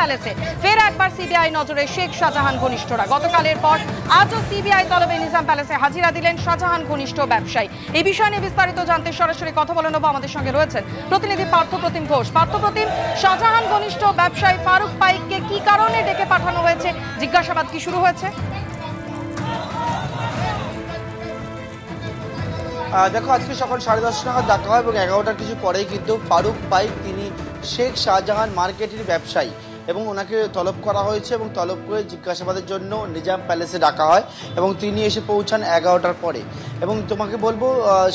প্যালেসে ফের একবার সিবিআই নজরে শেখ শাহজাহান ঘনিষ্ঠরা। গতকালের পর আজও সিবিআই তলবে নিজাম প্যালেসে হাজিরা দিলেন শাহজাহান ঘনিষ্ঠ ব্যবসায়ী। এই বিষয় নিয়ে বিস্তারিত জানতে সরাসরি কথা বলে নেব, আমাদের সঙ্গে রয়েছেন প্রতিনিধি পার্থপ্রতিম ঘোষ। পার্থপ্রতিম, শাহজাহান ঘনিষ্ঠ ব্যবসায়ী ফারুক পাইককে কি কারণে ডেকে পাঠানো হয়েছে, জিজ্ঞাসাবাদ কি শুরু হয়েছে? দেখো, আজকে সকাল 10:30 নাগাদ ডাকা হয় এবং 11টার কিছু পরেই কিন্তু ফারুক পাইক, তিনি শেখ শাহজাহান মার্কেটের ব্যবসায়ী, এবং ওনাকে তলব করা হয়েছে এবং তলব করে জিজ্ঞাসাবাদের জন্য নিজাম প্যালেসে ডাকা হয় এবং তিনি এসে পৌঁছান 11টার পরে। এবং তোমাকে বলবো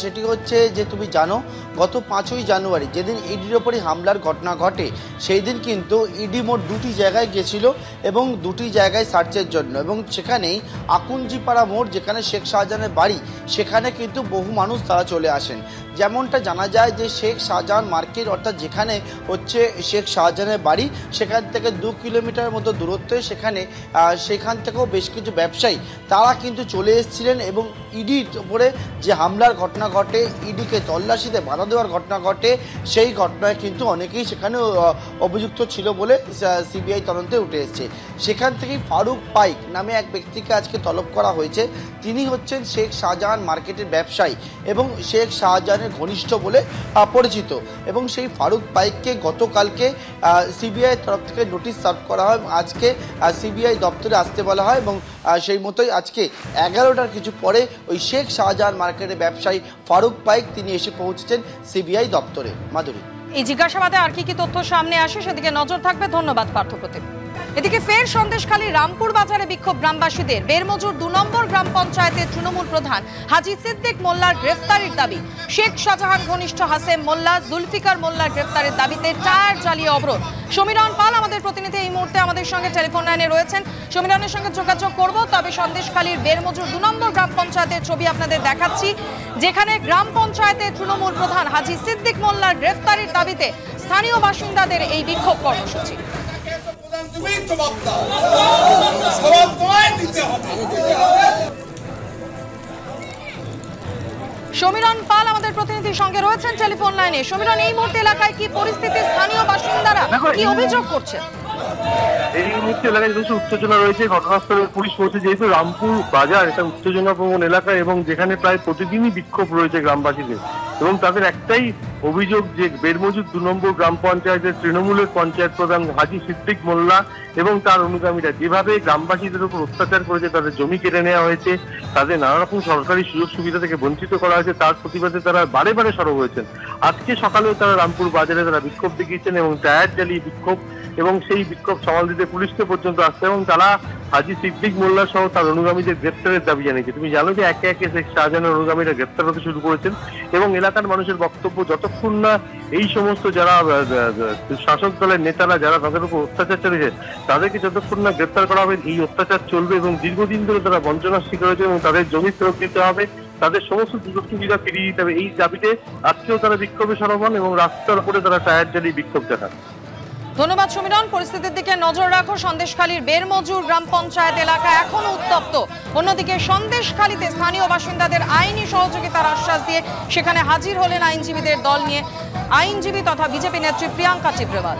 সেটি হচ্ছে যে তুমি জানো, গত 5ই জানুয়ারি যেদিন ইডির ওপরই হামলার ঘটনা ঘটে, সেই দিন কিন্তু ইডি মোট 2টি জায়গায় গেছিল এবং 2টি জায়গায় সার্চের জন্য, এবং সেখানেই আকুঞ্জিপাড়া মোড় যেখানে শেখ শাহজাহানের বাড়ি, সেখানে কিন্তু বহু মানুষ তারা চলে আসেন। যেমনটা জানা যায় যে শেখ শাহজাহান মার্কেট, অর্থাৎ যেখানে হচ্ছে শেখ শাহজাহানের বাড়ি, সেখান থেকে 2 কিলোমিটার মতো দূরত্বে সেখান থেকেও বেশ কিছু ব্যবসায়ী তারা কিন্তু চলে এসেছিলেন এবং ইডির উপরে যে হামলার ঘটনা ঘটে, ইডিকে তল্লাশিতে বাধা দেওয়ার ঘটনা ঘটে, সেই ঘটনায় কিন্তু অনেকেই সেখানে অভিযুক্ত ছিল বলে সিবিআই তদন্তে উঠে এসেছে। সেখান থেকেই ফারুক পাইক নামে এক ব্যক্তিকে আজকে তলব করা হয়েছে। তিনি হচ্ছেন শেখ শাহজাহান মার্কেটের ব্যবসায়ী এবং শেখ শাহজাহানের ঘনিষ্ঠ বলে পরিচিত, এবং সেই ফারুক পাইককে গতকালকে সিবিআই তরফ থেকে নোটিশ সার্ভ করা হয়। আজকে সিবিআই দপ্তরে আসতে বলা হয় এবং সেই মতোই আজকে 11টার কিছু পরে ওই শেখ শাহজাহান মার্কেটের ব্যবসায়ী ফারুক পাইক তিনি এসে পৌঁছেছেন সিবিআই দপ্তরে। মাধুরী, এই জিজ্ঞাসাবাদে আর কি তথ্য সামনে আসে সেদিকে নজর থাকবে। ধন্যবাদ পার্থপ্রতিম। এদিকে ফের সন্দেশখালী রামপুর বাজারে বিক্ষোভ গ্রামবাসীদের। বেরমজুর 2 নম্বর গ্রাম পঞ্চায়েতের তৃণমূল প্রধান হাজি সিদ্দিক মোল্লার গ্রেফতারির দাবি। শেখ শাহজাহান ঘনিষ্ঠ হাসেম মোল্লা, জুলফিকার মোল্লার গ্রেফতারের দাবিতে টায়ার জ্বালিয়ে অবরোধ। সমীরণ পাল আমাদের প্রতিনিধি এই মুহূর্তে আমাদের সঙ্গে টেলিফোন লাইনে রয়েছেন। সমীরণের সঙ্গে যোগাযোগ করব, তবে সন্দেশখালীর বেরমজুর 2 নম্বর গ্রাম পঞ্চায়েতের ছবি আপনাদের দেখাচ্ছি, যেখানে গ্রাম পঞ্চায়েতের তৃণমূল প্রধান হাজি সিদ্দিক মোল্লার গ্রেফতারির দাবিতে স্থানীয় বাসিন্দাদের এই বিক্ষোভ কর্মসূচি। সমীরণ পাল আমাদের প্রতিনিধির সঙ্গে রয়েছেন টেলিফোন লাইনে। সমীরণ, এই মুহূর্তে এলাকায় কি পরিস্থিতি, স্থানীয় বাসিন্দারা কি অভিযোগ করছে? এই মুহূর্তে এলাকায় কিছু উত্তেজনা রয়েছে। ঘটনাস্থলে পুলিশ পৌঁছে, যেহেতু রামপুর বাজার এটা উত্তেজনাপ্রবণ এলাকা এবং যেখানে প্রায় প্রতিদিনই বিক্ষোভ রয়েছে গ্রামবাসীদের, এবং তাদের একটাই অভিযোগ যে বেরমজুর 2 নম্বর গ্রাম পঞ্চায়েতের তৃণমূলের পঞ্চায়েত প্রধান হাজি সিদ্দিক মোল্লা এবং তার অনুগামীরা যেভাবে গ্রামবাসীদের উপর অত্যাচার করেছে, তাদের জমি কেড়ে নেওয়া হয়েছে, তাদের নানা রকম সরকারি সুযোগ সুবিধা থেকে বঞ্চিত করা হয়েছে, তার প্রতিবাদে তারা বারে বারে সরব হয়েছেন। আজকে সকালেও তারা রামপুর বাজারে তারা বিক্ষোভ দেখিয়েছেন এবং টায়ার জ্বালিয়ে বিক্ষোভ, এবং সেই বিক্ষোভ সামাল দিতে পুলিশকে পর্যন্ত আসছে, এবং তারা হাজি সিদ্দিক মোল্লা সহ তার অনুগামীদের গ্রেপ্তারের দাবি জানিয়েছে। তুমি জানো যে একে একে শেখ শাহজাহানের অনুগামীরা গ্রেপ্তার হতে শুরু করেছেন, এবং এলাকার মানুষের বক্তব্য, যতক্ষণ না এই সমস্ত যারা শাসক দলের নেতারা যারা তাদের উপর অত্যাচার চালিয়েছে তাদেরকে যতক্ষণ না গ্রেপ্তার করা হবে, এই অত্যাচার চলবে এবং দীর্ঘদিন ধরে তারা বঞ্চনার শিকার হয়েছে, এবং তাদের জমি ফেরত দিতে হবে, তাদের সমস্ত সুযোগ সুবিধা ফিরিয়ে দিতে হবে। এই দাবিতে আজকেও তারা বিক্ষোভে সরব হন এবং রাস্তার উপরে তারা টায়ার জ্বালিয়ে বিক্ষোভ দেখান। ধন্যবাদ সমীরণ। পরিস্থিতির দিকে নজর রাখো। সন্দেশখালীর বেরমজুর গ্রাম পঞ্চায়েত এলাকা এখনো উত্তপ্ত। অন্যদিকে সন্দেশখালীতে স্থানীয় বাসিন্দাদের আইনি সহযোগিতার আশ্বাস দিয়ে সেখানে হাজির হলেন আইনজীবীদের দল নিয়ে আইনজীবী তথা বিজেপি নেত্রী প্রিয়াঙ্কা চিব্রেওয়াল।